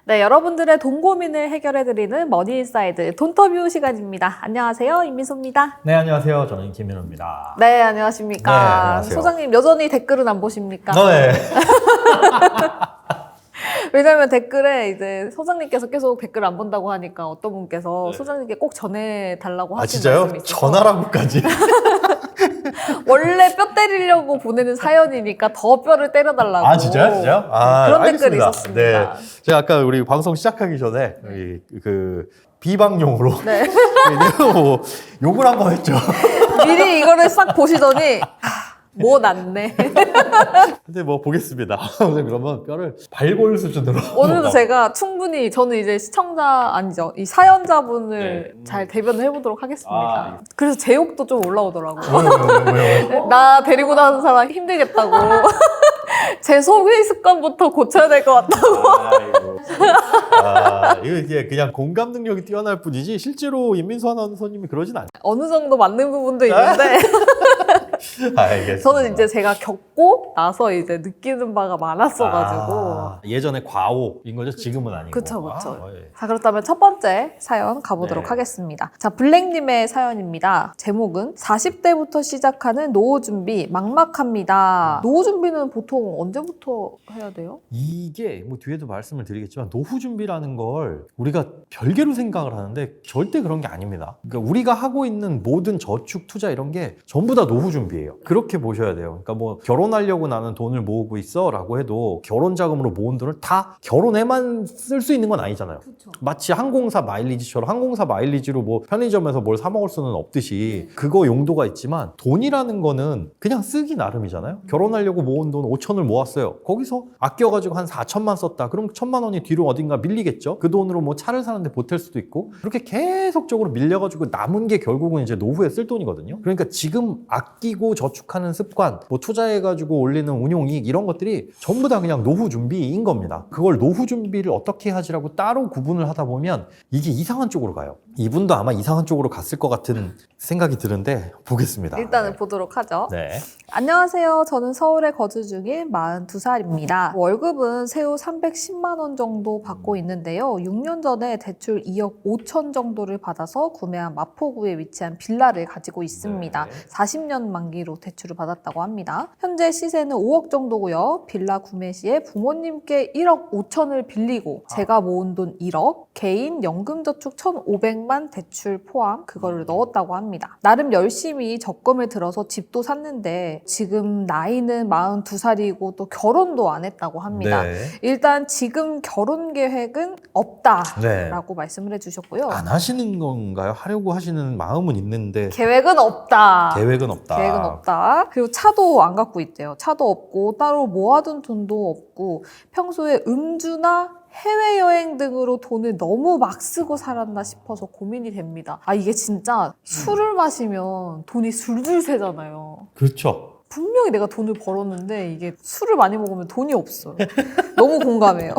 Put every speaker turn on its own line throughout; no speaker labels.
네, 여러분들의 돈 고민을 해결해드리는 머니인사이드 돈터뷰 시간입니다. 안녕하세요, 임민소입니다.
네, 안녕하세요. 저는 김민호입니다.
네, 안녕하십니까.
네, 안녕하세요.
소장님, 여전히 댓글은 안 보십니까?
네.
왜냐면 댓글에 이제 소장님께서 계속 댓글 안 본다고 하니까 어떤 분께서
네.
소장님께 꼭 전해달라고
아,
하신
진짜요?
말씀이 있어서
전화라고까지?
원래 뼈 때리려고 보내는 사연이니까 더 뼈를 때려달라고.
아, 진짜요? 진짜요? 아,
그런
알겠습니다.
댓글이 있었습니다.
네. 제가 아까 우리 방송 시작하기 전에 비방용으로
네.
뭐 욕을 한번 했죠.
미리 이거를 싹 보시더니 뭐 났네.
근데 뭐 보겠습니다. 오늘 그러면 뼈를 발골 수준으로.
오늘도 제가 충분히 저는 이제 시청자 아니죠 이 사연자분을
네.
잘 대변을 해보도록 하겠습니다.
아,
그래서 제 욕도 좀 올라오더라고요.
왜요?
나 데리고 나는 사람 힘들겠다고. 제 소비 습관부터 고쳐야 될 것 같다고.
아이고. 이게 그냥 공감 능력이 뛰어날 뿐이지 실제로 임민수 아나운서님이 그러진 않아요.
어느 정도 맞는 부분도 있는데
알겠습니다.
저는 이제 제가 겪고 나서 이제 느끼는 바가 많았어가지고.
예전에 과오인 거죠? 지금은 아니고.
그쵸, 그쵸.
예.
자, 그렇다면 첫 번째 사연 가보도록
네.
하겠습니다. 자, 블랙님의 사연입니다. 제목은 40대부터 시작하는 노후 준비 막막합니다. 노후 준비는 보통 언제부터 해야 돼요?
이게 뭐 뒤에도 말씀을 드리겠지만 노후 준비라는 걸 우리가 별개로 생각을 하는데 절대 그런 게 아닙니다. 그러니까 우리가 하고 있는 모든 저축, 투자 이런 게 전부 다 노후 준비예요. 그렇게 보셔야 돼요. 그러니까 뭐 결혼하려고 나는 돈을 모으고 있어 라고 해도 결혼 자금으로 모은 돈을 다 결혼에만 쓸 수 있는 건 아니잖아요.
그렇죠.
마치 항공사 마일리지처럼 항공사 마일리지로 뭐 편의점에서 뭘 사 먹을 수는 없듯이 그거 용도가 있지만 돈이라는 거는 그냥 쓰기 나름이잖아요. 결혼하려고 모은 돈 5천을 모았어요. 거기서 아껴가지고 한 4천만 썼다. 그럼 1천만 원이 뒤로 어딘가 밀리겠죠. 그 돈으로 뭐 차를 사는데 보탤 수도 있고 그렇게 계속적으로 밀려가지고 남은 게 결국은 이제 노후에 쓸 돈이거든요. 그러니까 지금 아끼고 저축하는 습관, 뭐 투자해가지고 올리는 운용이익 이런 것들이 전부 다 그냥 노후 준비인 겁니다. 그걸 노후 준비를 어떻게 하지라고 따로 구분을 하다 보면 이게 이상한 쪽으로 가요. 이분도 아마 이상한 쪽으로 갔을 것 같은 생각이 드는데 보겠습니다.
일단은 보도록 하죠.
네.
안녕하세요. 저는 서울에 거주 중인 42살입니다. 월급은 세후 310만 원 정도 받고 있는데요. 6년 전에 대출 2억 5천 정도를 받아서 구매한 마포구에 위치한 빌라를 가지고 있습니다.
네.
40년 만기로 대출을 받았다고 합니다. 현재 시세는 5억 정도고요. 빌라 구매 시에 부모님께 1억 5천을 빌리고 제가 모은 돈 1억, 개인 연금저축 1,500만 대출 포함 그거를 넣었다고 합니다. 나름 열심히 적금을 들어서 집도 샀는데 지금 나이는 42살이고 또 결혼도 안 했다고 합니다.
네.
일단 지금 결혼 계획은 없다라고
네.
말씀을 해주셨고요.
안 하시는 건가요? 하려고 하시는 마음은 있는데
계획은 없다.
계획은 없다.
계획은 없다. 그리고 차도 안 갖고 있대요. 차도 없고 따로 모아둔 돈도 없고 평소에 음주나 해외여행 등으로 돈을 너무 막 쓰고 살았나 싶어서 고민이 됩니다. 아, 이게 진짜 술을 마시면 돈이 술술 새잖아요.
그렇죠.
분명히 내가 돈을 벌었는데 이게 술을 많이 먹으면 돈이 없어요. 너무 공감해요.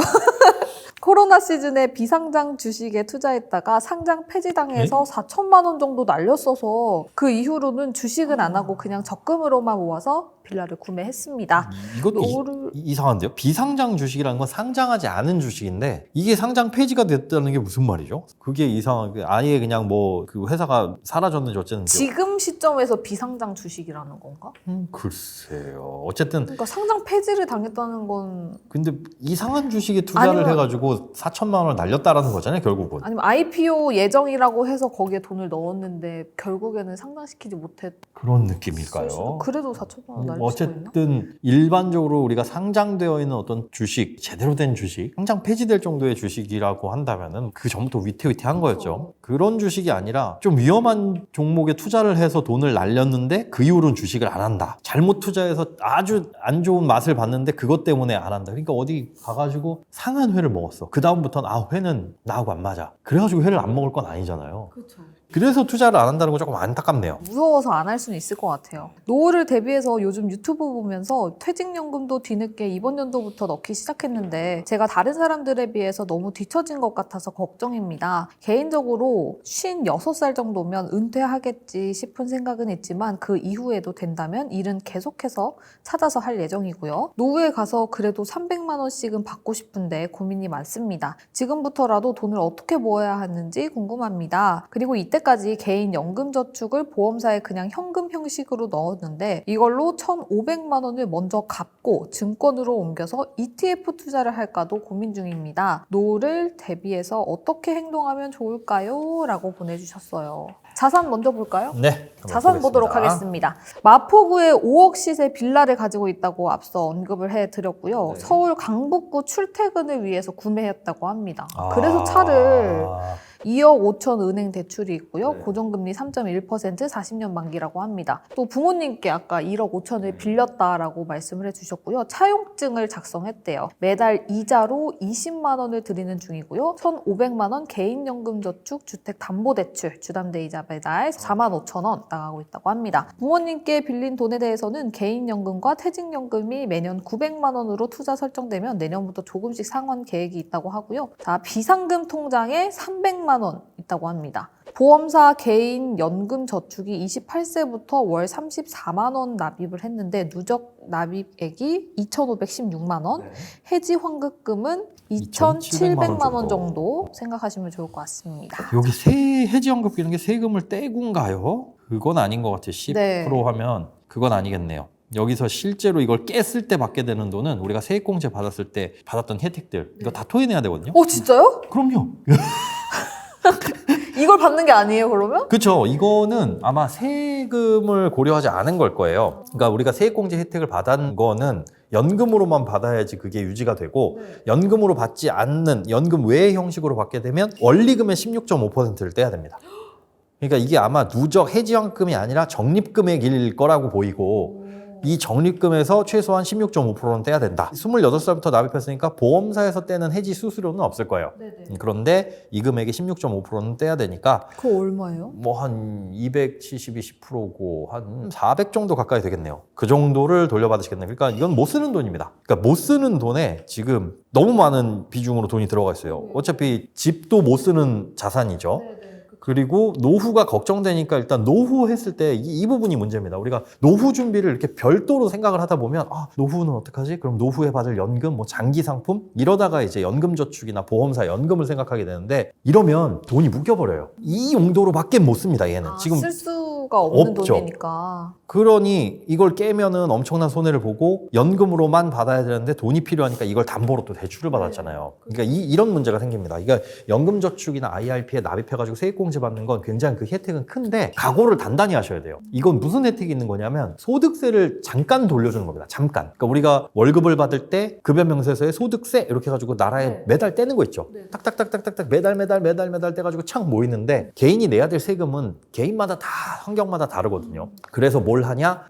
코로나 시즌에 비상장 주식에 투자했다가 상장 폐지당해서 4천만 원 정도 날렸어서 그 이후로는 주식은 안 하고 그냥 적금으로만 모아서 빌라를 구매했습니다.
이것도
노후를-
이상한데요? 비상장 주식이라는 건 상장하지 않은 주식인데 이게 상장 폐지가 됐다는 게 무슨 말이죠? 그게 이상하게 아예 그냥 뭐 그 회사가 사라졌는지 어쨌는지
지금 시점에서 비상장 주식이라는 건가?
글쎄요. 어쨌든
그러니까 상장 폐지를 당했다는 건
근데 이상한 주식에 투자를
아니면-
해가지고 4천만 원을 날렸다라는 거잖아요, 결국은.
아니면 IPO 예정이라고 해서 거기에 돈을 넣었는데 결국에는 상장시키지 못했을
그런
수도.
느낌일까요?
그래도 4천만 원 날릴 수가 있나?
어쨌든 일반적으로 우리가 상장되어 있는 어떤 주식, 제대로 된 주식, 상장 폐지될 정도의 주식이라고 한다면은 그 전부터 위태위태한 거였죠. 그런 주식이 아니라 좀 위험한 종목에 투자를 해서 돈을 날렸는데 그 이후로는 주식을 안 한다. 잘못 투자해서 아주 안 좋은 맛을 봤는데 그것 때문에 안 한다. 그러니까 어디 가가지고 상한 회를 먹었어. 그 다음부터는 아, 회는 나하고 안 맞아. 그래가지고 회를 안 먹을 건 아니잖아요.
그렇죠.
그래서 투자를 안 한다는 건 조금 안타깝네요.
무서워서 안 할 수는 있을 것 같아요. 노후를 대비해서 요즘 유튜브 보면서 퇴직연금도 뒤늦게 이번 연도부터 넣기 시작했는데 제가 다른 사람들에 비해서 너무 뒤처진 것 같아서 걱정입니다. 개인적으로 56살 정도면 은퇴하겠지 싶은 생각은 있지만 그 이후에도 된다면 일은 계속해서 찾아서 할 예정이고요. 노후에 가서 그래도 300만 원씩은 받고 싶은데 고민이 많습니다. 지금부터라도 돈을 어떻게 모아야 하는지 궁금합니다. 그리고 이때까지 개인 연금저축을 보험사에 그냥 현금 형식으로 넣었는데 이걸로 1,500만 원을 먼저 갚고 증권으로 옮겨서 ETF 투자를 할까도 고민 중입니다. 노후를 대비해서 어떻게 행동하면 좋을까요? 라고 보내주셨어요. 자산 먼저 볼까요?
네.
자산 보도록 하겠습니다. 마포구에 5억 시세 빌라를 가지고 있다고 앞서 언급을 해드렸고요.
네.
서울 강북구 출퇴근을 위해서 구매했다고 합니다. 그래서 차를 2억 5천 은행 대출이 있고요.
네.
고정금리 3.1% 40년 만기라고 합니다. 또 부모님께 아까 1억 5천을 빌렸다라고 말씀을 해주셨고요. 차용증을 작성했대요. 매달 이자로 20만 원을 드리는 중이고요. 1,500만 원 개인연금저축 주택담보대출 주담대이자 매달 4만 5천 원 나가고 있다고 합니다. 부모님께 빌린 돈에 대해서는 개인연금과 퇴직연금이 매년 900만 원으로 투자 설정되면 내년부터 조금씩 상환 계획이 있다고 하고요. 자, 비상금 통장에 300만 원 있다고 합니다. 보험사 개인 연금 저축이 28세부터 월 34만 원 납입을 했는데 누적 납입액이 2,516만 원, 해지 환급금은 2,700만 원 정도 생각하시면 좋을 것 같습니다.
여기 해지연금 끼는 게 세금을 떼군가요? 그건 아닌 것 같아요. 10%
네.
하면 그건 아니겠네요. 여기서 실제로 이걸 깼을 때 받게 되는 돈은 우리가 세액공제 받았을 때 받았던 혜택들 이거 다 토해내야 되거든요.
진짜요?
그럼요.
이걸 받는 게 아니에요, 그러면?
그렇죠. 이거는 아마 세금을 고려하지 않은 걸 거예요. 그러니까 우리가 세액공제 혜택을 받은 거는 연금으로만 받아야지 그게 유지가 되고 연금으로 받지 않는 연금 외의 형식으로 받게 되면 원리금의 16.5%를 떼야 됩니다. 그러니까 이게 아마 누적 해지환급금이 아니라 적립금액일 거라고 보이고 이 적립금에서 최소한 16.5%는 떼야 된다. 26살부터 납입했으니까 보험사에서 떼는 해지 수수료는 없을 거예요. 그런데 이 금액의 16.5%는 떼야 되니까
그거 얼마예요?
뭐 한 270이 10%고 한 400 정도 가까이 되겠네요. 그 정도를 돌려받으시겠네요. 그러니까 이건 못 쓰는 돈입니다. 그러니까 못 쓰는 돈에 지금 너무 많은 비중으로 돈이 들어가 있어요. 어차피 집도 못 쓰는 자산이죠. 그리고 노후가 걱정되니까 일단 노후 했을 때 이 부분이 문제입니다. 우리가 노후 준비를 이렇게 별도로 생각을 하다 보면 노후는 어떡하지? 그럼 노후에 받을 연금, 뭐 장기 상품 이러다가 이제 연금저축이나 보험사 연금을 생각하게 되는데 이러면 돈이 묶여버려요. 이 용도로밖에 못 씁니다. 얘는 지금
쓸 수가 없는
없죠.
돈이니까.
그러니 이걸 깨면은 엄청난 손해를 보고 연금으로만 받아야 되는데 돈이 필요하니까 이걸 담보로 또 대출을 받았잖아요. 그러니까 이런 문제가 생깁니다. 이게 연금저축이나 IRP에 납입해가지고 세액공제 받는 건 굉장히 그 혜택은 큰데 각오를 단단히 하셔야 돼요. 이건 무슨 혜택이 있는 거냐면 소득세를 잠깐 돌려주는 겁니다. 잠깐. 그러니까 우리가 월급을 받을 때 급여명세서에 소득세 이렇게 해가지고 나라에 매달 떼는 거 있죠. 딱딱딱딱딱 매달 떼가지고 착 모이는데 개인이 내야 될 세금은 개인마다 다 환경마다 다르거든요. 그래서 뭘 하냐?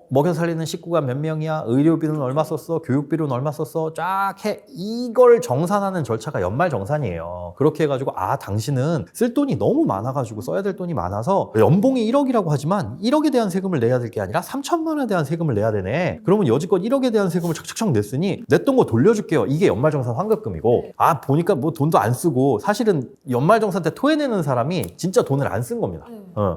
먹여 살리는 식구가 몇 명이야? 의료비는 얼마 썼어? 교육비는 얼마 썼어? 쫙 해. 이걸 정산하는 절차가 연말정산이에요. 그렇게 해가지고 당신은 쓸 돈이 너무 많아가지고 써야 될 돈이 많아서 연봉이 1억이라고 하지만 1억에 대한 세금을 내야 될 게 아니라 3천만 원에 대한 세금을 내야 되네. 그러면 여지껏 1억에 대한 세금을 척척척 냈으니 냈던 거 돌려줄게요. 이게 연말정산 환급금이고 보니까 뭐 돈도 안 쓰고 사실은 연말정산 때 토해내는 사람이 진짜 돈을 안 쓴 겁니다.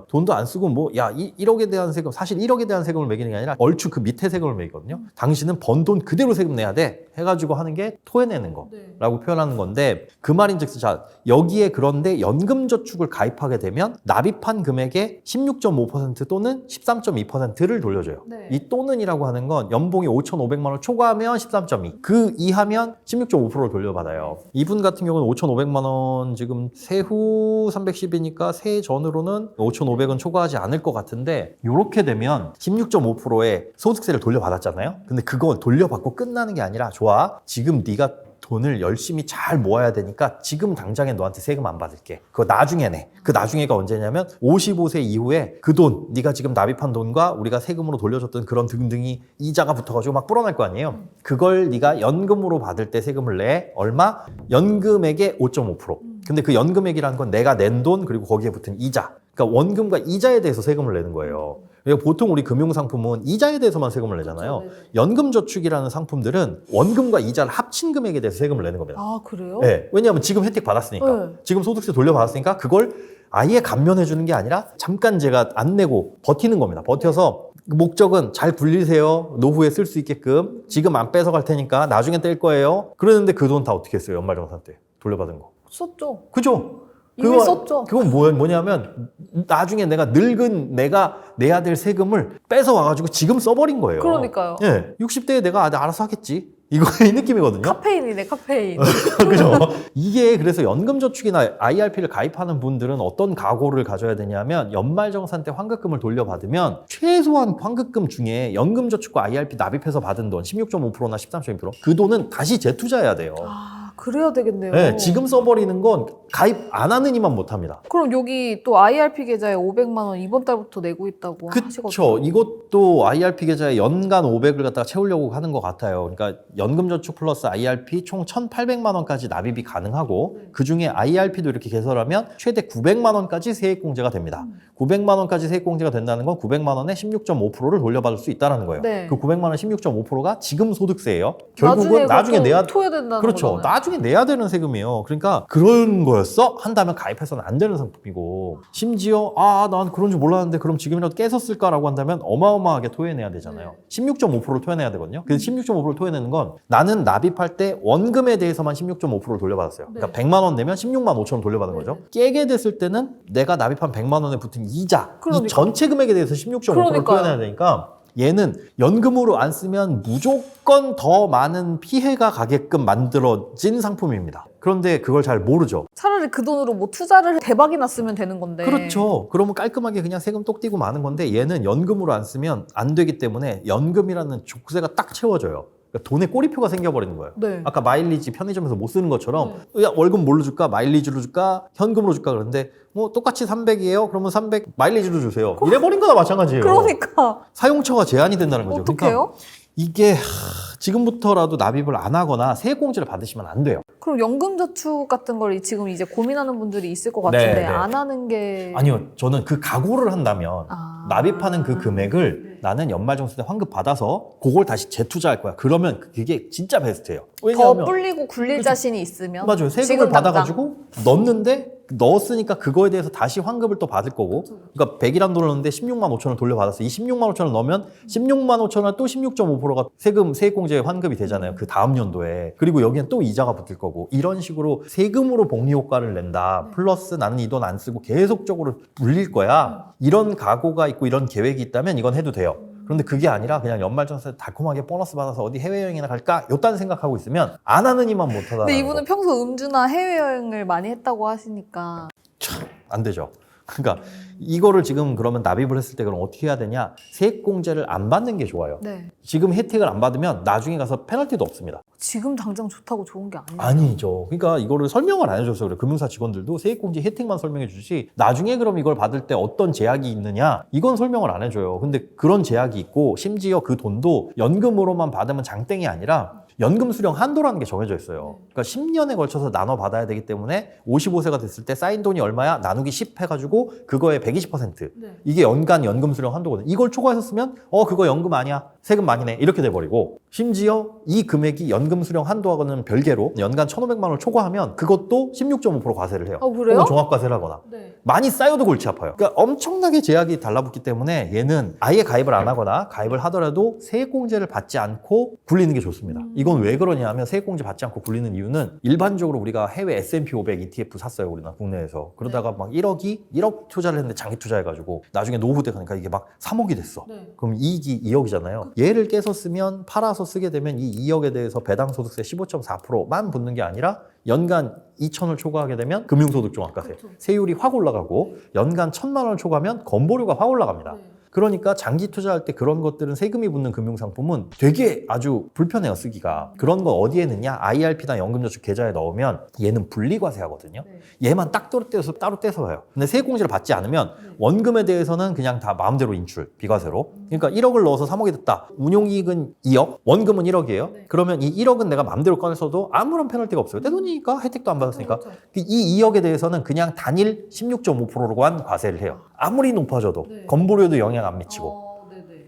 돈도 안 쓰고 1억에 대한 세금 사실 1억에 대한 세금을 매기는 게 아니라 얼추 그 밑에 세금을 매기거든요. 당신은 번 돈 그대로 세금 내야 돼 해가지고 하는 게 토해내는 거라고 표현하는 건데 그 말인즉슨 자 여기에 그런데 연금저축을 가입하게 되면 납입한 금액의 16.5% 또는 13.2%를 돌려줘요. 이 또는이라고 하는 건 연봉이 5,500만 원 초과하면 13.2 그 이하면 16.5%를 돌려받아요. 이분 같은 경우는 5,500만 원 지금 세후 310이니까 세 전으로는 5,500은 초과하지 않을 것 같은데 이렇게 되면 16.5%의 소득세를 돌려받았잖아요. 근데 그거 돌려받고 끝나는 게 아니라 좋아. 지금 네가 돈을 열심히 잘 모아야 되니까 지금 당장에 너한테 세금 안 받을게. 그거 나중에 내. 그 나중에가 언제냐면 55세 이후에 그 돈, 네가 지금 납입한 돈과 우리가 세금으로 돌려줬던 그런 등등이 이자가 붙어가지고 막 불어날 거 아니에요. 그걸 네가 연금으로 받을 때 세금을 내. 얼마? 연금액의 5.5%. 근데 그 연금액이라는 건 내가 낸 돈 그리고 거기에 붙은 이자. 그러니까 원금과 이자에 대해서 세금을 내는 거예요. 그러니까 보통 우리 금융상품은 이자에 대해서만 세금을 내잖아요.
그렇죠, 네.
연금저축이라는 상품들은 원금과 이자를 합친 금액에 대해서 세금을 내는 겁니다.
아, 그래요?
네. 왜냐하면 지금 혜택 받았으니까.
네.
지금 소득세 돌려받았으니까 그걸 아예 감면해 주는 게 아니라 잠깐 제가 안 내고 버티는 겁니다. 버텨서 목적은 잘 굴리세요. 노후에 쓸 수 있게끔. 지금 안 뺏어갈 테니까 나중에 뗄 거예요. 그러는데 그 돈 다 어떻게 했어요? 연말정산 때 돌려받은 거.
썼죠.
그죠?
이미 썼죠.
그건 뭐냐면 나중에 내가 늙은 내가 내야 될 세금을 뺏어 와가지고 지금 써버린 거예요.
그러니까요.
예, 60대에 내가 알아서 하겠지. 이거 이 느낌이거든요.
카페인이네, 카페인.
그죠? 이게 그래서 연금저축이나 IRP를 가입하는 분들은 어떤 각오를 가져야 되냐면 연말정산 때 환급금을 돌려받으면 최소한 환급금 중에 연금저축과 IRP 납입해서 받은 돈 16.5%나 13.2% 그 돈은 다시 재투자해야 돼요.
아, 그래야 되겠네요.
네, 지금 써버리는 건 가입 안 하는 이만 못합니다.
그럼 여기 또 IRP 계좌에 500만 원 이번 달부터 내고 있다고 하시거든요.
그렇죠. 이것도 IRP 계좌에 연간 500을 갖다가 채우려고 하는 것 같아요. 그러니까 연금저축 플러스 IRP 총 1,800만 원까지 납입이 가능하고 그중에 IRP도 이렇게 개설하면 최대 900만 원까지 세액공제가 됩니다. 900만 원까지 세액공제가 된다는 건 900만 원에 16.5%를 돌려받을 수 있다는 거예요.
네.
그 900만 원 16.5%가 지금 소득세예요. 결국은 나중에
그것도
내야
토해야 된다는
그렇죠.
거잖아요.
나중에 내야 되는 세금이에요. 그러니까 그런 거였어? 한다면 가입해서는 안 되는 상품이고 심지어 난 그런 줄 몰랐는데 그럼 지금이라도 깨서 쓸까라고 한다면 어마어마하게 토해내야 되잖아요. 16.5%를 토해내야 되거든요. 그래서 16.5%를 토해내는 건 나는 납입할 때 원금에 대해서만 16.5%를 돌려받았어요. 그러니까 100만 원 내면 16만 5천 원 돌려받은 거죠. 깨게 됐을 때는 내가 납입한 100만 원에 붙은 이자
그러니까.
이 전체 금액에 대해서 16.5%를
그러니까요.
토해내야 되니까 얘는 연금으로 안 쓰면 무조건 더 많은 피해가 가게끔 만들어진 상품입니다. 그런데 그걸 잘 모르죠.
차라리 그 돈으로 뭐 투자를 대박이나 쓰면 되는 건데.
그렇죠. 그러면 깔끔하게 그냥 세금 똑 떼고 마는 건데 얘는 연금으로 안 쓰면 안 되기 때문에 연금이라는 족쇄가 딱 채워져요. 그러니까 돈에 꼬리표가 생겨버리는 거예요.
네.
아까 마일리지 편의점에서 못 쓰는 것처럼 야, 월급 뭘로 줄까? 마일리지로 줄까? 현금으로 줄까? 그러는데 뭐 똑같이 300이에요? 그러면 300 마일리지로 주세요. 이래버린 거나 마찬가지예요.
그러니까.
사용처가 제한이 된다는 거죠.
어떡해요?
이게 지금부터라도 납입을 안 하거나 세액공제를 받으시면 안 돼요.
그럼 연금저축 같은 걸 지금 이제 고민하는 분들이 있을 것 같은데
네, 네.
안 하는 게
아니요. 저는 그 각오를 한다면 납입하는 그 금액을 나는 연말정산 때 환급 받아서 그걸 다시 재투자할 거야. 그러면 그게 진짜 베스트예요.
더
왜냐하면
불리고 굴릴
그렇죠.
자신이 있으면
맞아요. 세금을
지금 당장.
받아가지고 넣었는데 넣었으니까 그거에 대해서 다시 환급을 또 받을 거고 그러니까 100이란 돈을 넣었는데 16만 5천 원 돌려받았어. 이 16만 5천 원 넣으면 16만 5천 원 또 16.5%가 세액공제 환급이 되잖아요. 그 다음 연도에. 그리고 여기엔 또 이자가 붙을 거고 이런 식으로 세금으로 복리 효과를 낸다. 플러스 나는 이 돈 안 쓰고 계속적으로 불릴 거야. 이런 각오가 있고 이런 계획이 있다면 이건 해도 돼요. 그런데 그게 아니라 그냥 연말정산에 달콤하게 보너스 받아서 어디 해외여행이나 갈까? 요딴 생각하고 있으면 안 하는 이만 못하다.
근데 이분은 평소 음주나 해외여행을 많이 했다고 하시니까
안 되죠. 그러니까 이거를 지금 그러면 납입을 했을 때 그럼 어떻게 해야 되냐? 세액공제를 안 받는 게 좋아요.
네.
지금 혜택을 안 받으면 나중에 가서 페널티도 없습니다.
지금 당장 좋다고 좋은 게 아니에요.
아니죠. 그러니까 이거를 설명을 안 해줘서 그래. 금융사 직원들도 세액공제 혜택만 설명해 주지 나중에 그럼 이걸 받을 때 어떤 제약이 있느냐 이건 설명을 안 해줘요. 근데 그런 제약이 있고 심지어 그 돈도 연금으로만 받으면 장땡이 아니라 연금 수령 한도라는 게 정해져 있어요. 그러니까 10년에 걸쳐서 나눠 받아야 되기 때문에 55세가 됐을 때 쌓인 돈이 얼마야? 나누기 10 해가지고 그거의 120%. 이게 연간 연금 수령 한도거든요. 이걸 초과해서 쓰면 그거 연금 아니야. 세금 많이 내. 이렇게 돼버리고 심지어 이 금액이 연금 수령 한도하고는 별개로 연간 1,500만 원을 초과하면 그것도 16.5% 과세를 해요.
그래요?
혹은 종합과세를 하거나.
네.
많이 쌓여도 골치 아파요. 그러니까 엄청나게 제약이 달라붙기 때문에 얘는 아예 가입을 안 하거나 가입을 하더라도 세액공제를 받지 않고 굴리는 게 좋습니다. 이건 왜 그러냐 하면 세액공제 받지 않고 굴리는 이유는 일반적으로 우리가 해외 S&P 500 ETF 샀어요. 우리나라 국내에서. 그러다가 막 1억 투자를 했는데 장기 투자해가지고 나중에 노후 때 가니까 이게 막 3억이 됐어. 그럼 이익이 2억이잖아요. 얘를 깨서 쓰면 팔아서 쓰게 되면 이 2억에 대해서 배당소득세 15.4%만 붙는 게 아니라 연간 2천을 초과하게 되면 금융소득 종합과세 세율이 확 올라가고 연간 1,000만 원을 초과하면 건보료가 확 올라갑니다. 그러니까 장기 투자할 때 그런 것들은 세금이 붙는 금융상품은 되게 아주 불편해요, 쓰기가. 그런 거 어디에 넣냐? IRP나 연금저축 계좌에 넣으면 얘는 분리과세 하거든요. 얘만 딱 따로 떼서 와요. 근데 세액공제를 받지 않으면 원금에 대해서는 그냥 다 마음대로 인출, 비과세로. 그러니까 1억을 넣어서 3억이 됐다. 운용이익은 2억, 원금은 1억이에요. 그러면 이 1억은 내가 마음대로 꺼내서도 아무런 페널티가 없어요. 내 돈이니까 혜택도 안 받았으니까. 이 2억에 대해서는 그냥 단일 16.5%로만 과세를 해요. 아무리 높아져도
네.
건보료도 영향 안 미치고.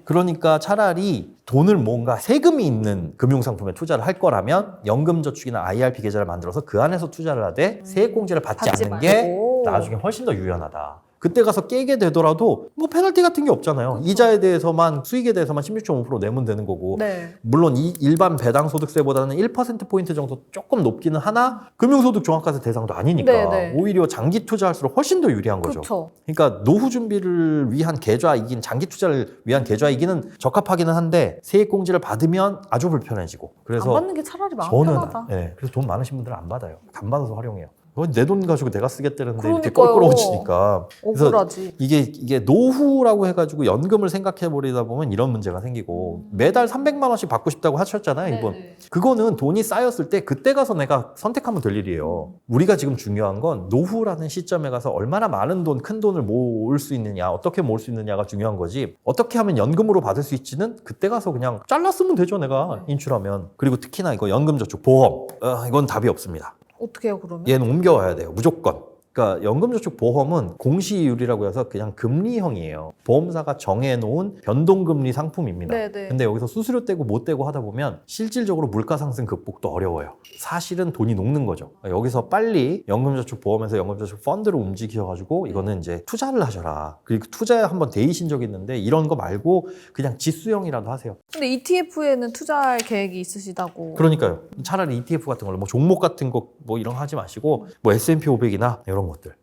그러니까 차라리 돈을 뭔가 세금이 있는 금융상품에 투자를 할 거라면 연금저축이나 IRP 계좌를 만들어서 그 안에서 투자를 하되 세액공제를 받지 않는 게
말고.
나중에 훨씬 더 유연하다. 그때 가서 깨게 되더라도 뭐 페널티 같은 게 없잖아요.
그렇죠.
이자에 대해서만, 수익에 대해서만 16.5% 내면 되는 거고.
네.
물론 이 일반 배당소득세보다는 1%포인트 정도 조금 높기는 하나 금융소득 종합과세 대상도 아니니까
네.
오히려 장기 투자할수록 훨씬 더 유리한 거죠.
그렇죠.
그러니까 노후 준비를 위한 계좌이긴, 장기 투자를 위한 계좌이기는 적합하기는 한데 세액공제를 받으면 아주 불편해지고.
안
그래서
받는 게 차라리 마음
저는
편하다.
그래서 돈 많으신 분들은 안 받아요. 안 받아서 활용해요. 내 돈 가지고 내가 쓰겠다는데 이렇게
그러니까요.
껄끄러워지니까. 그래서
억울하지.
이게 노후라고 해가지고 연금을 생각해 버리다 보면 이런 문제가 생기고, 매달 300만 원씩 받고 싶다고 하셨잖아요, 이분. 그거는 돈이 쌓였을 때 그때 가서 내가 선택하면 될 일이에요. 우리가 지금 중요한 건 노후라는 시점에 가서 얼마나 많은 돈, 큰 돈을 모을 수 있느냐, 어떻게 모을 수 있느냐가 중요한 거지, 어떻게 하면 연금으로 받을 수 있지는 그때 가서 그냥 잘랐으면 되죠, 내가 인출하면. 그리고 특히나 이거 연금저축 보험, 이건 답이 없습니다.
어떻게 해요, 그러면?
얘는 옮겨와야 돼요, 무조건. 그러니까 연금저축 보험은 공시이율이라고 해서 그냥 금리형이에요. 보험사가 정해놓은 변동금리 상품입니다.
네네.
근데 여기서 수수료 떼고 못 떼고 하다 보면 실질적으로 물가 상승 극복도 어려워요. 사실은 돈이 녹는 거죠. 여기서 빨리 연금저축 보험에서 연금저축 펀드로 움직여가지고 이거는 이제 투자를 하셔라. 그리고 투자에 한번 대이신 적이 있는데 이런 거 말고 그냥 지수형이라도 하세요.
근데 ETF에는 투자할 계획이 있으시다고.
그러니까요. 차라리 ETF 같은 걸로 뭐 종목 같은 거 뭐 이런 거 하지 마시고 뭐 S&P 500이나 이런 것들.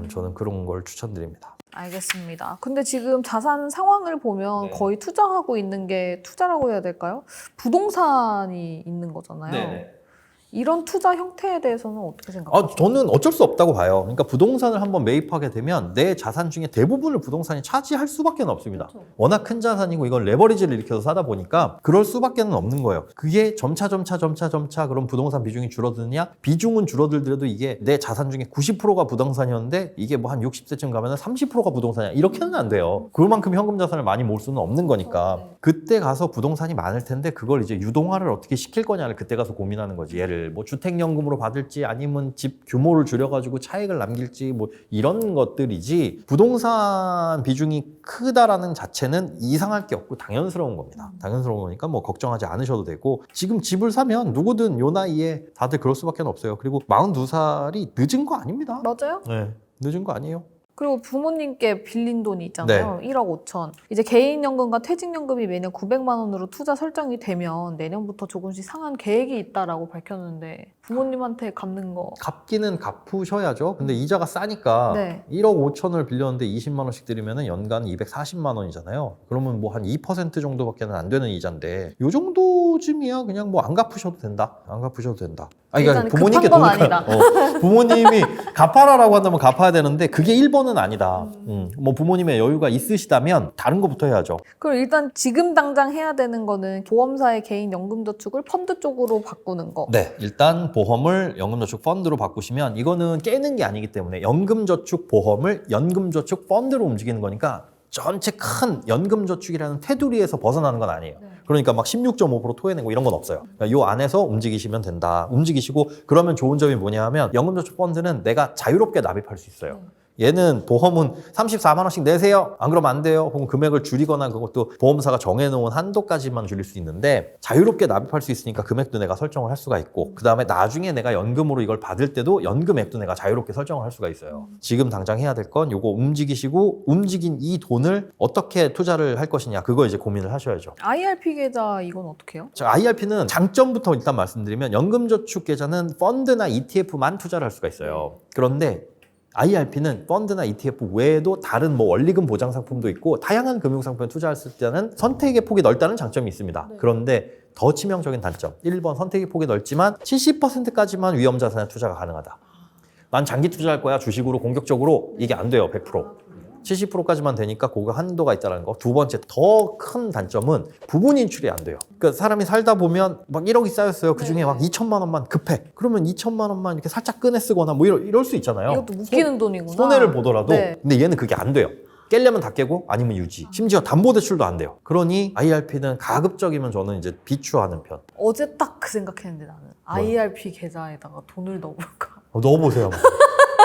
저는 그런 걸 추천드립니다.
알겠습니다. 근데 지금 자산 상황을 보면
네.
거의 투자하고 있는 게, 투자라고 해야 될까요? 부동산이 있는 거잖아요. 이런 투자 형태에 대해서는 어떻게 생각하세요?
저는 어쩔 수 없다고 봐요. 그러니까 부동산을 한번 매입하게 되면 내 자산 중에 대부분을 부동산이 차지할 수밖에 없습니다.
그렇죠.
워낙 큰 자산이고 이건 레버리지를 일으켜서 사다 보니까 그럴 수밖에 없는 거예요. 그게 점차 그럼 부동산 비중이 줄어드느냐? 비중은 줄어들더라도 이게 내 자산 중에 90%가 부동산이었는데 이게 뭐 한 60세쯤 가면 30%가 부동산이야. 이렇게는 안 돼요. 그만큼 현금 자산을 많이 모을 수는 없는 거니까.
그렇죠. 네.
그때 가서 부동산이 많을 텐데 그걸 이제 유동화를 어떻게 시킬 거냐를 그때 가서 고민하는 거지. 얘를 뭐 주택연금으로 받을지 아니면 집 규모를 줄여가지고 차익을 남길지 뭐 이런 것들이지, 부동산 비중이 크다라는 자체는 이상할 게 없고 당연스러운 겁니다. 당연스러운 거니까 뭐 걱정하지 않으셔도 되고, 지금 집을 사면 누구든 요 나이에 다들 그럴 수밖에 없어요. 그리고 42살이 늦은 거 아닙니다.
맞아요?
네, 늦은 거 아니에요.
그리고 부모님께 빌린 돈이 있잖아요. 1억 5천. 이제 개인연금과 퇴직연금이 매년 900만 원으로 투자 설정이 되면 내년부터 조금씩 상한 계획이 있다라고 밝혔는데, 부모님한테 갚는 거.
갚기는 갚으셔야죠. 근데 이자가 싸니까
네.
1억 5천을 빌렸는데 20만 원씩 들이면 연간 240만 원이잖아요. 그러면 뭐 한 2% 정도밖에 안 되는 이자인데 요 정도쯤이야 그냥 뭐 안 갚으셔도 된다. 안 갚으셔도 된다.
일단
부모님께
급한 건
돈을
아니다.
부모님이 갚아라라고 한다면 갚아야 되는데 그게 1번은 아니다. 뭐 부모님의 여유가 있으시다면 다른 거부터 해야죠.
그럼 일단 지금 당장 해야 되는 거는 보험사의 개인 연금저축을 펀드 쪽으로 바꾸는 거.
네, 일단 보험을 연금저축 펀드로 바꾸시면 이거는 깨는 게 아니기 때문에 연금저축 보험을 연금저축 펀드로 움직이는 거니까 전체 큰 연금저축이라는 테두리에서 벗어나는 건 아니에요.
네.
그러니까 막 16.5% 토해내고 이런 건 없어요. 그러니까 요 안에서 움직이시면 된다. 움직이시고 그러면 좋은 점이 뭐냐 하면 연금저축 펀드는 내가 자유롭게 납입할 수 있어요. 얘는 보험은 34만 원씩 내세요. 안 그러면 안 돼요. 혹은 금액을 줄이거나 그것도 보험사가 정해놓은 한도까지만 줄일 수 있는데 자유롭게 납입할 수 있으니까 금액도 내가 설정을 할 수가 있고, 그 다음에 나중에 내가 연금으로 이걸 받을 때도 연금액도 내가 자유롭게 설정을 할 수가 있어요. 지금 당장 해야 될 건 요거 움직이시고, 움직인 이 돈을 어떻게 투자를 할 것이냐, 그거 이제 고민을 하셔야죠.
IRP 계좌 이건 어떻게 해요?
IRP는 장점부터 일단 말씀드리면 연금저축 계좌는 펀드나 ETF만 투자를 할 수가 있어요. 그런데 IRP는 펀드나 ETF 외에도 다른 뭐 원리금 보장 상품도 있고 다양한 금융상품에 투자했을 때는 선택의 폭이 넓다는 장점이 있습니다. 그런데 더 치명적인 단점, 1번 선택의 폭이 넓지만 70%까지만 위험자산에 투자가 가능하다. 난 장기 투자할 거야, 주식으로 공격적으로. 이게 안 돼요, 100%. 70%까지만 되니까 그거 한도가 있다는 거. 두 번째, 더 큰 단점은 부분 인출이 안 돼요. 그러니까 사람이 살다 보면 막 1억이 쌓였어요. 그 중에 막 2천만 원만 급해. 그러면 2천만 원만 이렇게 살짝 꺼내 쓰거나 뭐 이럴 수 있잖아요.
이것도 묶이는 돈이구나.
손해를 보더라도.
네.
근데 얘는 그게 안 돼요. 깨려면 다 깨고 아니면 유지. 심지어 담보대출도 안 돼요. 그러니 IRP는 가급적이면 저는 이제 비추하는 편.
어제 딱 그 생각했는데 나는 IRP 계좌에다가 돈을 넣어볼까.
넣어보세요.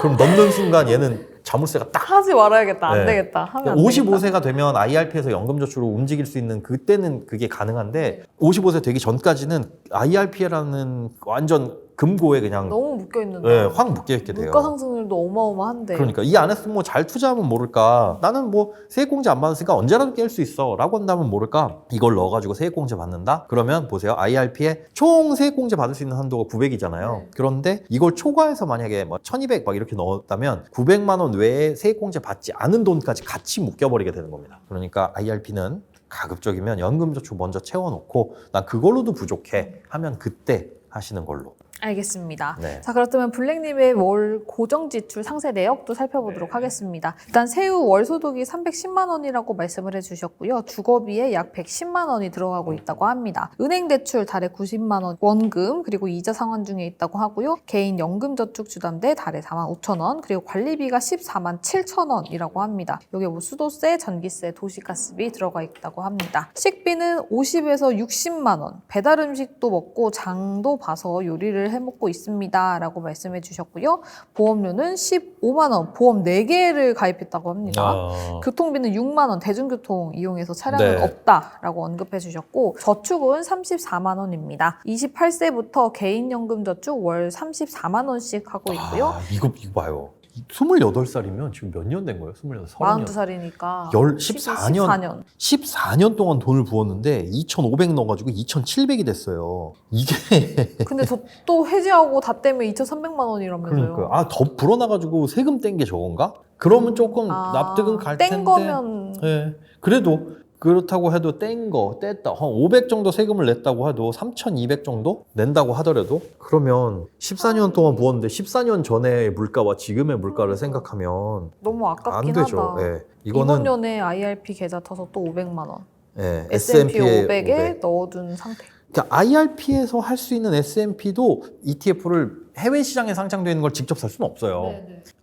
그럼 넣는 순간 얘는 자물쇠가 딱
하지 말아야겠다. 안
네.
되겠다. 하면 안 되겠다.
55세가 되면 IRP에서 연금저축으로 움직일 수 있는 그때는 그게 가능한데 55세 되기 전까지는 IRP라는 완전 금고에 그냥
너무 묶여있는데.
네, 확 묶여있게 돼요.
물가 상승률도 어마어마한데.
그러니까 이 안에서 뭐 잘 투자하면 모를까, 나는 뭐 세액공제 안 받았으니까 언제라도 깰 수 있어 라고 한다면 모를까, 이걸 넣어가지고 세액공제 받는다? 그러면 보세요, IRP에 총 세액공제 받을 수 있는 한도가 900이잖아요.
네.
그런데 이걸 초과해서 만약에 뭐 1200 막 이렇게 넣었다면 900만 원 외에 세액공제 받지 않은 돈까지 같이 묶여버리게 되는 겁니다. 그러니까 IRP는 가급적이면 연금저축 먼저 채워놓고 난 그걸로도 부족해 하면 그때 하시는 걸로.
알겠습니다.
네.
자, 그렇다면 블랙님의 월 고정지출 상세 내역도 살펴보도록 하겠습니다. 일단 세후 월 소득이 310만 원이라고 말씀을 해주셨고요. 주거비에 약 110만 원이 들어가고 있다고 합니다. 은행 대출 달에 90만 원, 원금 그리고 이자 상환 중에 있다고 하고요. 개인 연금저축 주담대 달에 4만 5천 원, 그리고 관리비가 14만 7천 원이라고 합니다. 여기에 뭐 수도세, 전기세, 도시가스비 들어가 있다고 합니다. 식비는 50에서 60만 원, 배달 음식도 먹고 장도 봐서 요리를 해먹고 있습니다 라고 말씀해 주셨고요. 보험료는 15만 원, 보험 4개를 가입했다고 합니다. 교통비는 6만 원, 대중교통 이용해서 차량은
네.
없다라고 언급해 주셨고, 저축은 34만 원입니다. 28세부터 개인연금저축 월 34만 원씩 하고 있고요.
이거 봐요. 28살이면 지금 몇 년 된 거예요? 28, 30년.
42살이니까
14년. 14년 동안 돈을 부었는데 2,500 넣어가지고 2,700이 됐어요. 이게
근데 저 또 해지하고 다 떼면 2,300만 원이라면서요.
그러니까 더 불어나가지고 세금 뗀 게 저건가? 그러면 조금 납득은 갈 텐데.
뗀 거면
네. 그래도 그렇다고 해도 뗐다. 한 500 정도 세금을 냈다고 해도 3,200 정도 낸다고 하더라도, 그러면 14년 동안 부었는데 14년 전의 물가와 지금의 물가를 생각하면
너무
안
아깝긴
되죠.
하다.
예.
이번
이거는
년에 IRP 계좌 터서 또 500만 원.
예,
S&P
S&P
500에 넣어둔 상태.
그러니까 IRP에서 할 수 있는 S&P도 ETF를 해외 시장에 상장되어 있는 걸 직접 살 수는 없어요.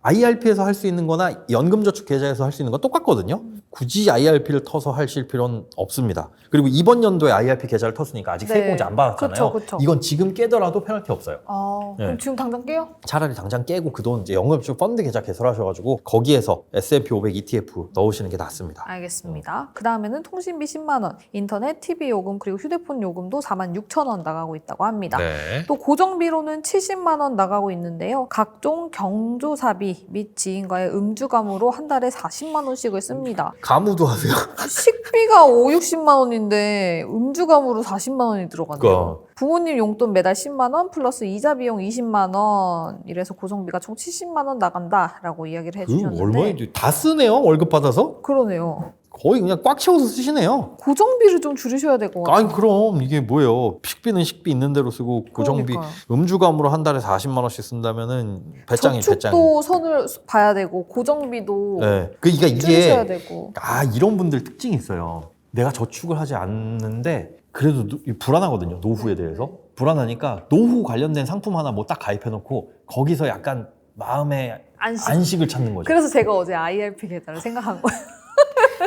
IRP에서 할 수 있는 거나 연금저축 계좌에서 할 수 있는 건 똑같거든요. 굳이 IRP를 터서 하실 필요는 없습니다. 그리고 이번 연도에 IRP 계좌를 텄으니까 아직
네.
세액공제 안 받았잖아요.
그쵸.
이건 지금 깨더라도 페널티 없어요.
그럼
네.
지금 당장 깨요?
차라리 당장 깨고 그 돈 이제 연금저축 펀드 계좌 개설하셔가지고 거기에서 S&P 500 ETF 넣으시는 게 낫습니다.
알겠습니다. 그 다음에는 통신비 10만 원, 인터넷, TV 요금 그리고 휴대폰 요금도 4만 6천 원 나가고 있다고 합니다.
네.
또 고정비로는 70만 원 나가고 있는데요. 각종 경조사비 및 지인과의 음주감으로 한 달에 40만 원씩을 씁니다.
가무도 하세요?
식비가 5, 60만 원인데 음주감으로 40만 원이 들어가네요.
그러니까.
부모님 용돈 매달 10만 원 플러스 이자 비용 20만 원, 이래서 고정비가 총 70만 원 나간다라고 이야기를 해주셨는데
얼마인지 다 쓰네요. 월급 받아서?
그러네요.
거의 그냥 꽉 채워서 쓰시네요.
고정비를 좀 줄이셔야 될 것 같아요.
아니 그럼 이게 뭐예요? 식비는 식비 있는 대로 쓰고 고정비
그러니까요.
음주감으로 한 달에 40만 원씩 쓴다면은 배짱이.
저축도 선을 봐야 되고 고정비도
네. 그러니까
줄이셔야
이게
되고.
이런 분들 특징이 있어요. 내가 저축을 하지 않는데 그래도 불안하거든요. 노후에 대해서. 불안하니까 노후 관련된 상품 하나 뭐 딱 가입해놓고 거기서 약간 마음의 안식을 찾는 거죠.
그래서 제가 어제 IRP 계좌를 생각한 거예요.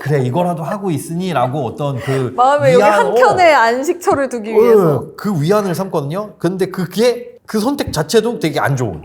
그래 이거라도 하고 있으니라고 어떤 그
마음에 여기 한켠에 안식처를 두기 위해서.
그 위안을 삼거든요. 근데 그게 그 선택 자체도 되게 안 좋은.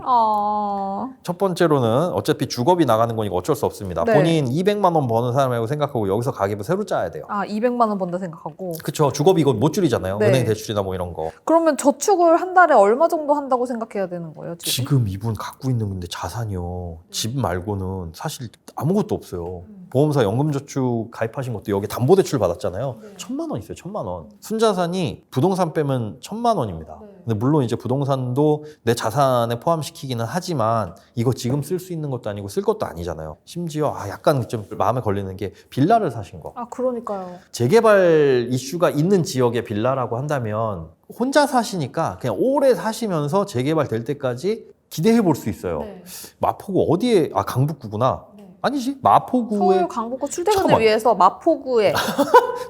첫 번째로는 어차피 주거비 나가는 거니까 어쩔 수 없습니다.
네.
본인 200만 원 버는 사람이라고 생각하고 여기서 가계부 새로 짜야 돼요.
200만 원 번다 생각하고.
그쵸. 주거비 이거 못 줄이잖아요.
네.
은행 대출이나 뭐 이런 거.
그러면 저축을 한 달에 얼마 정도 한다고 생각해야 되는 거예요, 지금?
지금 이분 갖고 있는 근데 자산이요. 집 말고는 사실 아무것도 없어요. 보험사 연금저축 가입하신 것도 여기 담보대출 받았잖아요. 1,000만 원 있어요. 1,000만 원. 순자산이 부동산 빼면 1,000만 원입니다. 근데 물론 이제 부동산도 내 자산에 포함시키기는 하지만 이거 지금 쓸 수 있는 것도 아니고 쓸 것도 아니잖아요. 심지어 약간 좀 마음에 걸리는 게 빌라를 사신 거.
그러니까요.
재개발 이슈가 있는 지역의 빌라라고 한다면 혼자 사시니까 그냥 오래 사시면서 재개발 될 때까지 기대해 볼 수 있어요.
네.
마포구 어디에? 강북구구나. 아니지. 마포구에
서울 강북구 출퇴근을
잠깐만.
위해서 마포구에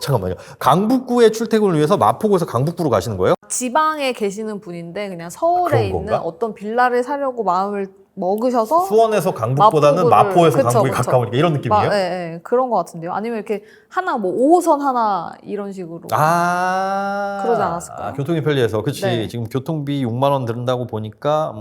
잠깐만요. 강북구의 출퇴근을 위해서 마포구에서 강북구로 가시는 거예요?
지방에 계시는 분인데 그냥 서울에
그런
있는
건가?
어떤 빌라를 사려고 마음을 먹으셔서
수원에서 강북보다는 마포에서
그쵸,
강북이
그쵸.
가까우니까 이런 느낌이에요?
네, 그런 것 같은데요. 아니면 이렇게 하나 뭐 5호선 하나 이런 식으로. 그러지 않았을까요?
교통이 편리해서. 그치.
네.
지금 교통비 6만 원 든다고 보니까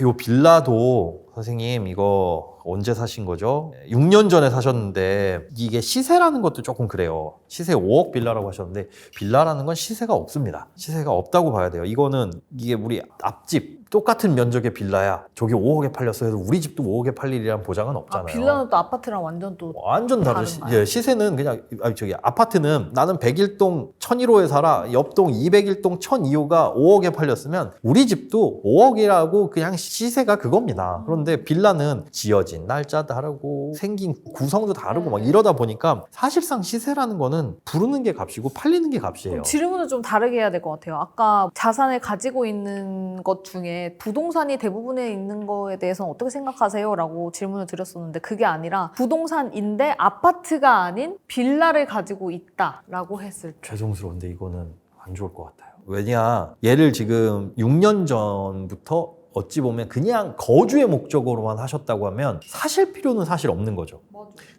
요 빌라도 선생님 이거 언제 사신 거죠? 6년 전에 사셨는데 이게 시세라는 것도 조금 그래요. 시세 5억 빌라라고 하셨는데 빌라라는 건 시세가 없습니다. 시세가 없다고 봐야 돼요. 이거는 이게 우리 앞집 똑같은 면적의 빌라야. 저게 5억에 팔렸어 해도 우리 집도 5억에 팔 일이란 보장은 없잖아요.
빌라는 또 아파트랑 완전 또
완전 다르지.
다른가요?
예, 시세는 그냥 아파트는 나는 101동 1001호에 살아. 옆동 201동 1002호가 5억에 팔렸으면 우리 집도 5억이라고 그냥 시세가 그겁니다. 그런데 빌라는 지어진 날짜 다르고 생긴 구성도 다르고 막 이러다 보니까 사실상 시세라는 거는 부르는 게 값이고 팔리는 게 값이에요.
질문을 좀 다르게 해야 될 것 같아요. 아까 자산을 가지고 있는 것 중에 부동산이 대부분에 있는 거에 대해서는 어떻게 생각하세요? 라고 질문을 드렸었는데 그게 아니라 부동산인데 아파트가 아닌 빌라를 가지고 있다라고 했을 때
죄송스러운데 이거는 안 좋을 것 같아요. 왜냐, 얘를 지금 6년 전부터 어찌 보면 그냥 거주의 목적으로만 하셨다고 하면 사실 필요는 사실 없는 거죠.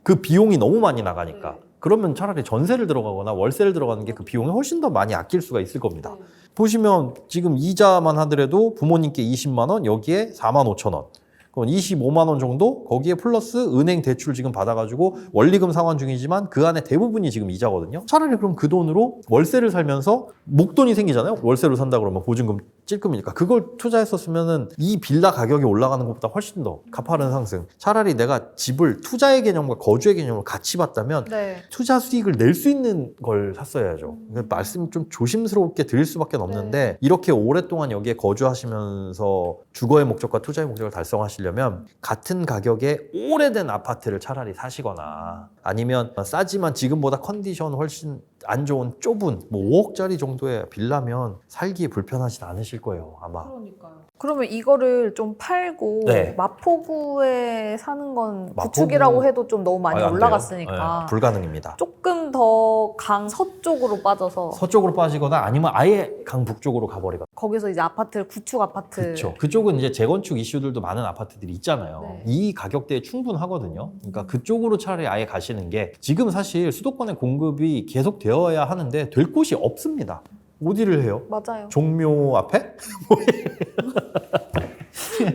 그 비용이 너무 많이 나가니까. 그러면 차라리 전세를 들어가거나 월세를 들어가는 게 그 비용을 훨씬 더 많이 아낄 수가 있을 겁니다. 보시면 지금 이자만 하더라도 부모님께 20만 원, 여기에 4만 5천 원. 그럼 25만 원 정도 거기에 플러스 은행 대출 지금 받아가지고 원리금 상환 중이지만 그 안에 대부분이 지금 이자거든요. 차라리 그럼 그 돈으로 월세를 살면서 목돈이 생기잖아요. 월세로 산다 그러면 보증금 찔끔이니까 그걸 투자했었으면은 이 빌라 가격이 올라가는 것보다 훨씬 더 가파른 상승. 차라리 내가 집을 투자의 개념과 거주의 개념을 같이 봤다면
네.
투자 수익을 낼 수 있는 걸 샀어야죠. 말씀 좀 조심스럽게 드릴 수밖에 없는데 이렇게 오랫동안 여기에 거주하시면서 주거의 목적과 투자의 목적을 달성하시려면 같은 가격에 오래된 아파트를 차라리 사시거나 아니면 싸지만 지금보다 컨디션 훨씬 안 좋은 좁은 뭐 5억짜리 정도의 빌라면 살기 불편하진 않으실 거예요, 아마.
그러니까요. 그러면 이거를 좀 팔고
네.
마포구에 사는 건
마포구-
구축이라고 해도 좀 너무 많이
안 돼요.
올라갔으니까
네, 불가능입니다.
조금 더 강 서쪽으로 빠져서
서쪽으로 빠지거나 아니면 아예 강북쪽으로 가버리거나.
거기서 이제 아파트를 구축 아파트
그렇죠. 그쪽은 이제 재건축 이슈들도 많은 아파트들이 있잖아요.
네.
이 가격대에 충분하거든요. 그러니까 그쪽으로 차라리 아예 가시는 게 지금 사실 수도권의 공급이 계속 되어야 하는데 될 곳이 없습니다. 어디를 해요?
맞아요.
종묘 앞에?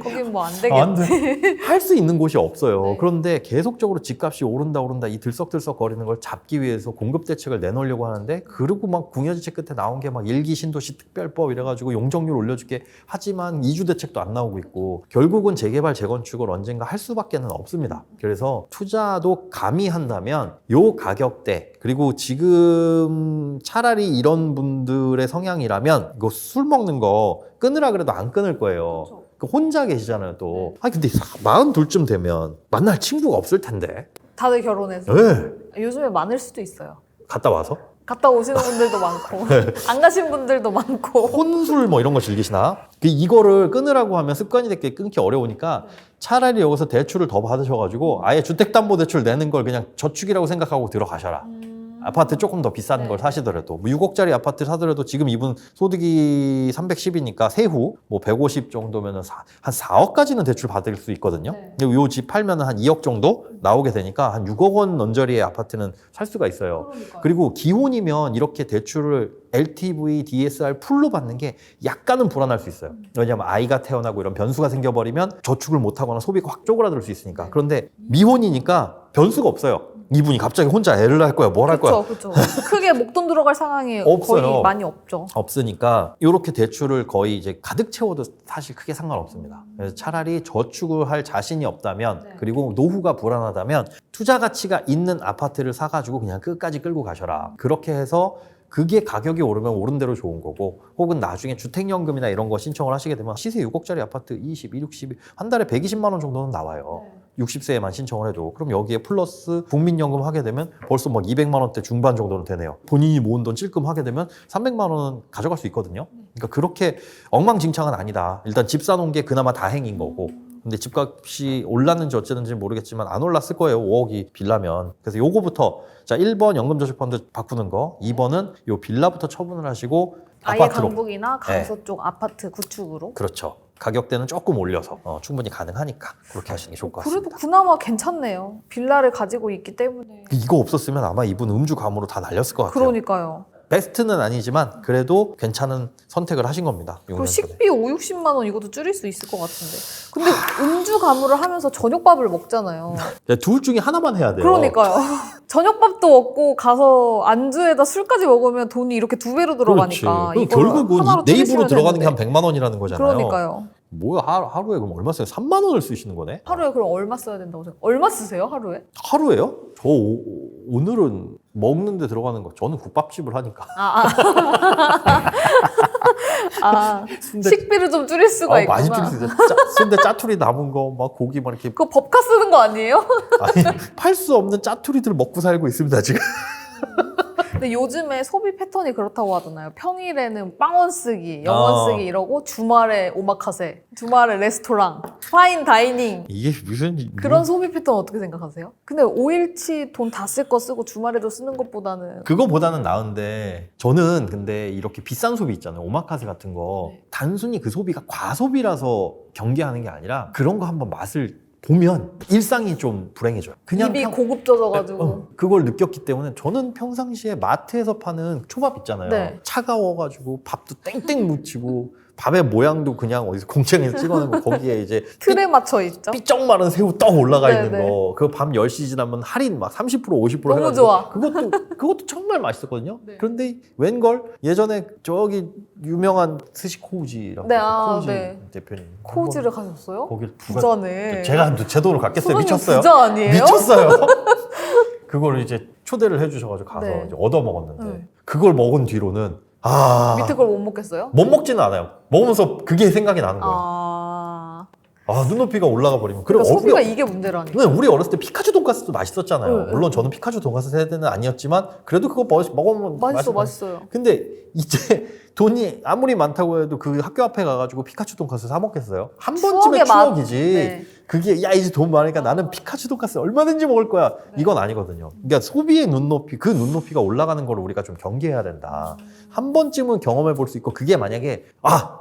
거긴 뭐 안 되겠네.
할 수 있는 곳이 없어요.
네.
그런데 계속적으로 집값이 오른다 이 들썩들썩 거리는 걸 잡기 위해서 공급 대책을 내놓으려고 하는데 그리고 막 궁여지책 끝에 나온 게 막 일기 신도시 특별법 이래가지고 용적률 올려줄게 하지만 이주 대책도 안 나오고 있고 결국은 재개발 재건축을 언젠가 할 수밖에는 없습니다. 그래서 투자도 감히 한다면 요 가격대 그리고 지금 차라리 이런 분들의 성향이라면 이거 술 먹는 거 끊으라 그래도 안 끊을 거예요.
그렇죠.
그 혼자 계시잖아요, 또. 아니, 근데 42쯤 되면 만날 친구가 없을 텐데.
다들 결혼해서
네.
요즘에 많을 수도 있어요.
갔다 와서?
갔다 오시는 분들도 많고 안 가신 분들도 많고
혼술 뭐 이런 거 즐기시나? 이거를 끊으라고 하면 습관이 됐게 끊기 어려우니까 차라리 여기서 대출을 더 받으셔가지고 아예 주택담보대출 내는 걸 그냥 저축이라고 생각하고 들어가셔라. 아파트 조금 더 비싼 걸 사시더라도 뭐 6억짜리 아파트 사더라도 지금 이분 소득이 310이니까 세후 뭐 150 정도면은 한 4억까지는 대출 받을 수 있거든요.
네.
근데 요 집 팔면은 한 2억 정도 나오게 되니까 한 6억 원 언저리의 아파트는 살 수가 있어요. 그리고 기혼이면 이렇게 대출을 LTV, DSR 풀로 받는 게 약간은 불안할 수 있어요. 왜냐하면 아이가 태어나고 이런 변수가 생겨버리면 저축을 못하거나 소비가 확 쪼그라들 수 있으니까. 그런데 미혼이니까 변수가 없어요. 이분이 갑자기 혼자 애를 할 거야, 뭘 할 거야.
그렇죠. 크게 목돈 들어갈 상황이
없어요.
거의 많이 없죠.
없으니까 이렇게 대출을 거의 이제 가득 채워도 사실 크게 상관없습니다. 그래서 차라리 저축을 할 자신이 없다면 그리고 노후가 불안하다면 투자 가치가 있는 아파트를 사가지고 그냥 끝까지 끌고 가셔라. 그렇게 해서 그게 가격이 오르면 오른 대로 좋은 거고 혹은 나중에 주택연금이나 이런 거 신청을 하시게 되면 시세 6억짜리 아파트 22, 60, 한 달에 120만 원 정도는 나와요. 60세에만 신청을 해도 그럼 여기에 플러스 국민연금 하게 되면 벌써 막 200만 원대 중반 정도는 되네요. 본인이 모은 돈 찔끔 하게 되면 300만 원은 가져갈 수 있거든요. 그러니까 그렇게 엉망진창은 아니다. 일단 집 사놓은 게 그나마 다행인 거고 근데 집값이 올랐는지 어쨌는지 모르겠지만 안 올랐을 거예요. 5억이 빌라면. 그래서 요거부터 자 1번 연금저축펀드 바꾸는 거 2번은 요 빌라부터 처분을 하시고
아예
아파트로.
강북이나 강서 쪽 아파트 구축으로.
그렇죠. 가격대는 조금 올려서 충분히 가능하니까 그렇게 하시는 게 좋을 것
그래도
같습니다.
그나마 괜찮네요. 빌라를 가지고 있기 때문에.
이거 없었으면 아마 이분 음주 감으로 다 날렸을 것 같아요.
그러니까요.
베스트는 아니지만 그래도 괜찮은 선택을 하신 겁니다.
그리고
6년 전에.
식비 5, 60만 원 이것도 줄일 수 있을 것 같은데. 근데 음주 가무를 하면서 저녁밥을 먹잖아요.
둘 중에 하나만 해야 돼요.
그러니까요. 저녁밥도 먹고 가서 안주에다 술까지 먹으면 돈이 이렇게 2배로 들어가니까.
그렇지.
이걸
결국은
하나로
내 입으로
줄이시면
들어가는 게
되는데.
한 100만 원이라는 거잖아요.
그러니까요.
뭐야 하루에 그럼 얼마 써요? 3만 원을 쓰시는 거네?
하루에 그럼 얼마 써야 된다고 생각해요? 얼마 쓰세요, 하루에?
하루에요? 저 오늘은 먹는데 들어가는 거 저는 국밥집을 하니까
식비를 좀 줄일 수가 있구나.
많이 줄일 수 있어요. 순대 짜투리 남은 거 막 고기 막 이렇게
그거 법카 쓰는 거 아니에요?
아니 팔 수 없는 짜투리들 먹고 살고 있습니다 지금.
근데 요즘에 소비 패턴이 그렇다고 하잖아요. 평일에는 빵원 쓰기, 영원 쓰기 이러고 주말에 오마카세, 주말에 레스토랑, 파인 다이닝
이게 무슨
그런 소비 패턴 어떻게 생각하세요? 근데 5일치 돈 다 쓸 거 쓰고 주말에도 쓰는 것보다는
그거보다는 나은데 저는 근데 이렇게 비싼 소비 있잖아요. 오마카세 같은 거
네.
단순히 그 소비가 과소비라서 경계하는 게 아니라 그런 거 한번 맛을 보면 일상이 좀 불행해져요. 그냥
입이 고급져져가지고
그걸 느꼈기 때문에 저는 평상시에 마트에서 파는 초밥 있잖아요.
네.
차가워가지고 밥도 땡땡 묻히고 밥의 모양도 그냥 어디서 공장에서 찍어낸 거 거기에 이제
틀에 맞춰 있죠.
삐쩍 마른 새우 떡 올라가
네,
있는
네.
거 그거 밤 10시 지나면 할인 막 30% 50%
너무
해가지고
좋아.
그것도 정말 맛있었거든요.
네.
그런데 웬걸 예전에 저기 유명한 스시코우지라고
네,
코우지
네.
대표님
코우지를 가셨어요?
거길
부자네.
제가 제 돈으로 갔겠어요.
수분이
미쳤어요.
부자 아니에요?
미쳤어요. 그거를 이제 초대를 해주셔가지고 가서
네.
이제 얻어 먹었는데
네.
그걸 먹은 뒤로는
밑에 걸 못 먹겠어요?
못 먹지는 않아요. 먹으면서 그게 생각이 나는 거예요. 눈높이가 올라가 버리면.
그러니까
그리고
소비가 이게 문제라니까.
우리 어렸을 때 피카츄 돈가스도 맛있었잖아요.
응, 응.
물론 저는 피카츄 돈가스 세대는 아니었지만 그래도 그거 먹으면
맛있어요.
근데 이제 돈이 아무리 많다고 해도 그 학교 앞에 가가지고 피카츄 돈가스 사 먹겠어요? 한 번쯤의
추억의 맛.
추억이지.
네.
그게 야 이제 돈 많으니까 나는 피카츄 돈가스 얼마든지 먹을 거야. 이건 아니거든요. 그러니까 소비의 눈높이, 그 눈높이가 올라가는 걸 우리가 좀 경계해야 된다. 한 번쯤은 경험해 볼 수 있고 그게 만약에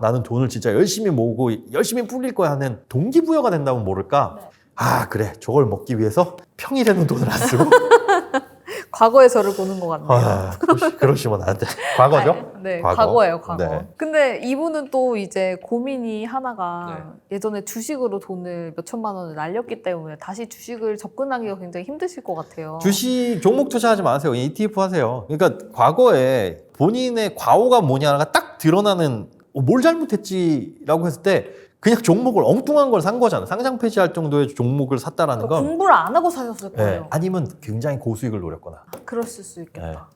나는 돈을 진짜 열심히 모으고 열심히 불릴 거야 하는 동기부여가 된다면 모를까. 그래 저걸 먹기 위해서 평일에는 돈을 안 쓰고
과거의 저를 보는 것 같네요.
그러시면 안 돼. 과거죠?
네,
과거.
과거예요, 과거.
네.
근데 이분은 또 이제 고민이 하나가 예전에 주식으로 돈을 몇 천만 원을 날렸기 때문에 다시 주식을 접근하기가 굉장히 힘드실 것 같아요.
주식 종목 투자하지 마세요. ETF 하세요. 그러니까 과거에 본인의 과오가 뭐냐가 딱 드러나는 뭘 잘못했지라고 했을 때 그냥 종목을 엉뚱한 걸 산 거잖아. 상장 폐지할 정도의 종목을 샀다라는 건
공부를 안 하고 사셨을 거예요.
아니면 굉장히 고수익을 노렸거나.
그랬을 수 있겠다.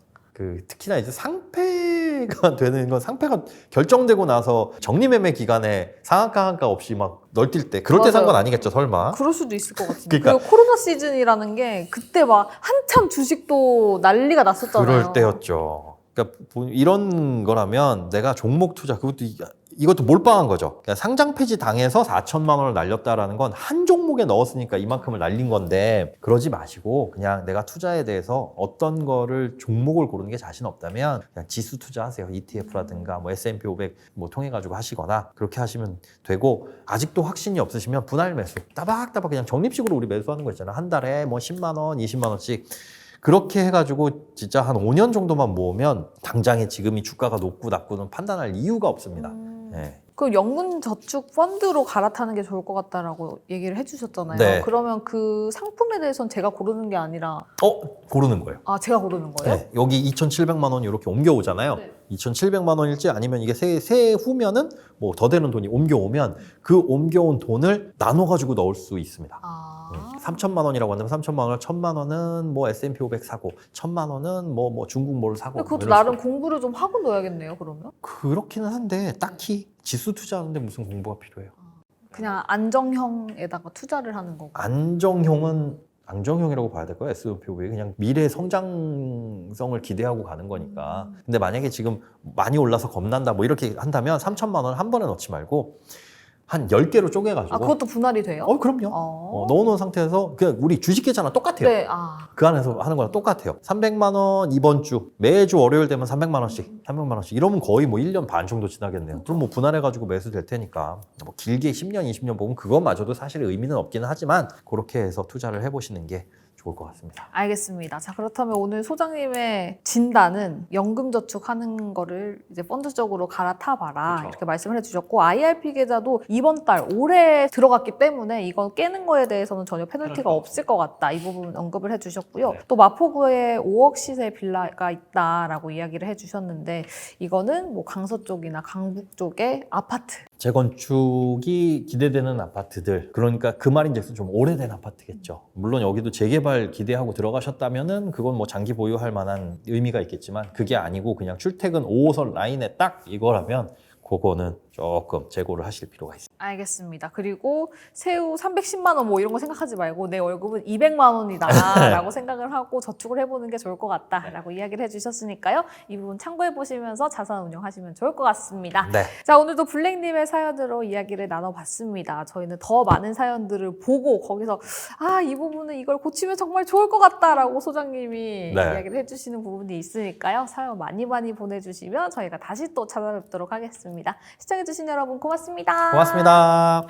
특히나 이제 상패가 되는 건 상패가 결정되고 나서 정리매매 기간에 상한가 한가 없이 막 널뛸 때 그럴 때 산 건 아니겠죠 설마.
그럴 수도 있을 것 같은데.
그러니까
그리고 코로나 시즌이라는 게 그때 막 한참 주식도 난리가 났었잖아요.
그럴 때였죠. 그러니까 이런 거라면 내가 종목 투자 이것도 몰빵한 거죠. 그러니까 상장 폐지 당해서 4천만 원을 날렸다라는 건 한 종목에 넣었으니까 이만큼을 날린 건데 그러지 마시고 그냥 내가 투자에 대해서 어떤 거를 종목을 고르는 게 자신 없다면 그냥 지수 투자하세요. ETF라든가 뭐 S&P 500 뭐 통해 가지고 하시거나 그렇게 하시면 되고 아직도 확신이 없으시면 분할 매수 따박따박 그냥 적립식으로 우리 매수하는 거 있잖아요. 한 달에 뭐 10만 원, 20만 원씩 그렇게 해가지고 진짜 한 5년 정도만 모으면 당장에 지금이 주가가 높고 낮고는 판단할 이유가 없습니다. 네.
그럼 연금저축 펀드로 갈아타는 게 좋을 것 같다라고 얘기를 해주셨잖아요.
네.
그러면 그 상품에 대해서는 제가 고르는 게 아니라
고르는 거예요.
제가 고르는 거예요?
네. 여기 2,700만 원이 이렇게 옮겨오잖아요.
네.
2,700만 원일지 아니면 이게 새해 후면은 뭐 더 되는 돈이 옮겨오면 그 옮겨온 돈을 나눠가지고 넣을 수 있습니다. 3천만 원이라고 한다면 3천만 원을 1,000만 원은 뭐 S&P 500 사고 1,000만 원은 뭐 중국 뭐를 사고
근데 그것도
이런
나름
식으로.
공부를 좀 하고 넣어야겠네요, 그러면?
그렇기는 한데 딱히 지수 투자하는데 무슨 공부가 필요해요.
그냥 안정형에다가 투자를 하는 거고.
안정형이라고 봐야 될까요? S&P 500이 그냥 미래 성장성을 기대하고 가는 거니까. 근데 만약에 지금 많이 올라서 겁난다 뭐 이렇게 한다면 3천만 원 한 번에 넣지 말고 한 10개로 쪼개가지고.
그것도 분할이 돼요?
그럼요. 넣어놓은 상태에서 그냥 우리 주식 계좌랑 똑같아요.
네,
그 안에서 하는 거랑 똑같아요. 300만 원 이번 주 매주 월요일 되면 300만 원씩 300만 원씩 이러면 거의 뭐 1년 반 정도 지나겠네요. 그럼 뭐 분할해가지고 매수될 테니까 뭐 길게 10년 20년 보면 그것마저도 사실 의미는 없기는 하지만 그렇게 해서 투자를 해보시는 게 좋을 것 같습니다.
알겠습니다. 자, 그렇다면 오늘 소장님의 진단은 연금저축하는 거를 이제 펀드적으로 갈아타봐라
그쵸.
이렇게 말씀을 해주셨고 IRP 계좌도 이번 달 올해 들어갔기 때문에 이건 깨는 거에 대해서는 전혀 페널티가 없을 것 같다. 이 부분 언급을 해주셨고요.
네.
또 마포구에 5억 시세 빌라가 있다라고 이야기를 해주셨는데 이거는 뭐 강서 쪽이나 강북 쪽의 아파트.
재건축이 기대되는 아파트들, 그러니까 그 말인즉슨 좀 오래된 아파트겠죠. 물론 여기도 재개발 기대하고 들어가셨다면은 그건 뭐 장기 보유할 만한 의미가 있겠지만 그게 아니고 그냥 출퇴근 5호선 라인에 딱 이거라면 그거는 조금 재고를 하실 필요가 있습니다.
알겠습니다. 그리고 세후 310만 원 뭐 이런 거 생각하지 말고 내 월급은 200만 원이다라고 생각을 하고 저축을 해보는 게 좋을 것 같다라고 이야기를 해주셨으니까요. 이 부분 참고해보시면서 자산 운용하시면 좋을 것 같습니다.
네.
자, 오늘도 블랙님의 사연으로 이야기를 나눠봤습니다. 저희는 더 많은 사연들을 보고 거기서 이 부분은 이걸 고치면 정말 좋을 것 같다라고 소장님이 이야기를 해주시는 부분이 있으니까요. 사연 많이 보내주시면 저희가 다시 또 찾아뵙도록 하겠습니다. 시청해주신 여러분 고맙습니다.
고맙습니다.